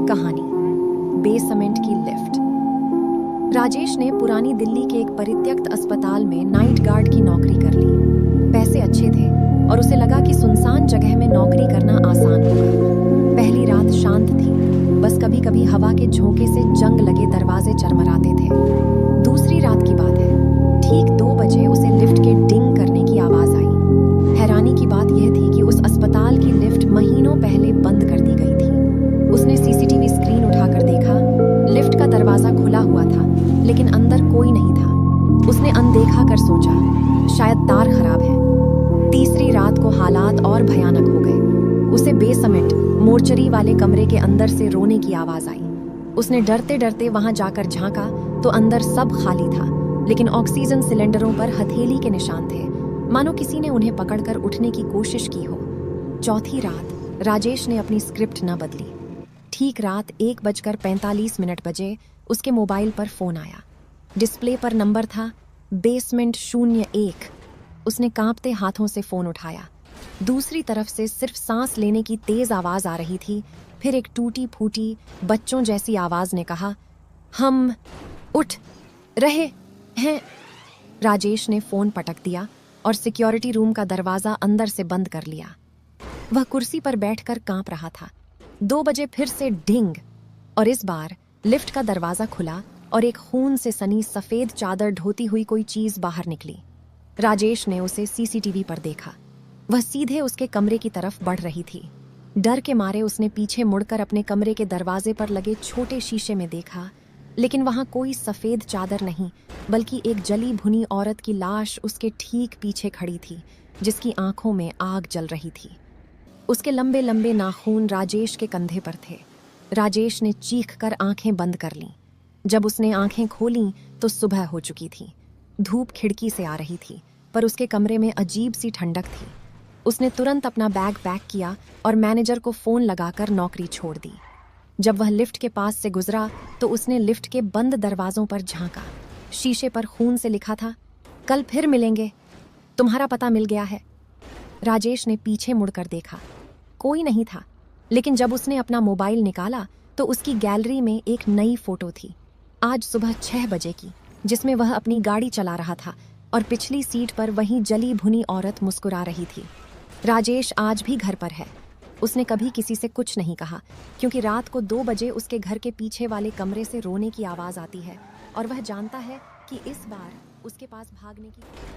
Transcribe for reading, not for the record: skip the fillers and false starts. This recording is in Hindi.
कहानी बेसमेंट की लिफ्ट। राजेश ने पुरानी दिल्ली के एक परित्यक्त अस्पताल में नाइट गार्ड की नौकरी कर ली। पैसे अच्छे थे और उसे लगा कि सुनसान जगह में नौकरी करना आसान होगा। पहली रात शांत थी, बस कभी कभी हवा के झोंके से जंग लगे दरवाजे चरमराते थे। दूसरी रात की बात है, ठीक 2 बजे उसे लिफ्ट के डिंग करने की आवाज आई। हैरानी की बात यह थी कि उस अस्पताल की लिफ्ट महीनों पहले बंद कर दी गई थी। उसने सीसीटीवी स्क्रीन उठाकर देखा, लिफ्ट का दरवाजा खुला हुआ था, लेकिन अंदर कोई नहीं था। उसने अनदेखा कर सोचा, शायद तार खराब है। तीसरी रात को हालात और भयानक हो गए। उसे बेसमेंट मोर्चरी वाले कमरे के अंदर से रोने की आवाज आई। उसने डरते डरते वहां जाकर झांका तो अंदर सब खाली था, लेकिन ऑक्सीजन सिलेंडरों पर हथेली के निशान थे, मानो किसी ने उन्हें पकड़कर उठने की कोशिश की हो। चौथी रात राजेश ने अपनी स्क्रिप्ट न बदली। ठीक रात 1:45 बजे उसके मोबाइल पर फोन आया। डिस्प्ले पर नंबर था बेसमेंट 01। उसने कांपते हाथों से फोन उठाया। दूसरी तरफ से सिर्फ सांस लेने की तेज आवाज आ रही थी। फिर एक टूटी फूटी बच्चों जैसी आवाज ने कहा, हम उठ रहे हैं। राजेश ने फोन पटक दिया और सिक्योरिटी रूम का दरवाजा अंदर से बंद कर लिया। वह कुर्सी पर बैठकर कांप रहा था। 2 बजे फिर से डिंग, और इस बार लिफ्ट का दरवाजा खुला और एक खून से सनी सफेद चादर ढोती हुई कोई चीज बाहर निकली। राजेश ने उसे सीसीटीवी पर देखा। वह सीधे उसके कमरे की तरफ बढ़ रही थी। डर के मारे उसने पीछे मुड़कर अपने कमरे के दरवाजे पर लगे छोटे शीशे में देखा, लेकिन वहां कोई सफेद चादर नहीं, बल्कि एक जली भुनी औरत की लाश उसके ठीक पीछे खड़ी थी, जिसकी आंखों में आग जल रही थी। उसके लंबे लंबे नाखून राजेश के कंधे पर थे। राजेश ने चीख कर आंखें बंद कर लीं। जब उसने आंखें खोलीं तो सुबह हो चुकी थी। धूप खिड़की से आ रही थी, पर उसके कमरे में अजीब सी ठंडक थी। उसने तुरंत अपना बैग पैक किया और मैनेजर को फोन लगाकर नौकरी छोड़ दी। जब वह लिफ्ट के पास से गुजरा तो उसने लिफ्ट के बंद दरवाजों पर झांका। शीशे पर खून से लिखा था, कल फिर मिलेंगे, तुम्हारा पता मिल गया है। राजेश ने पीछे मुड़कर देखा, कोई नहीं था, लेकिन जब उसने अपना मोबाइल निकाला तो उसकी गैलरी में एक नई फोटो थी, आज सुबह 6 बजे की, जिसमें वह अपनी गाड़ी चला रहा था और पिछली सीट पर वही जली भुनी औरत मुस्कुरा रही थी। राजेश आज भी घर पर है। उसने कभी किसी से कुछ नहीं कहा, क्योंकि रात को 2 बजे उसके घर के पीछे वाले कमरे से रोने की आवाज आती है और वह जानता है कि इस बार उसके पास भागने की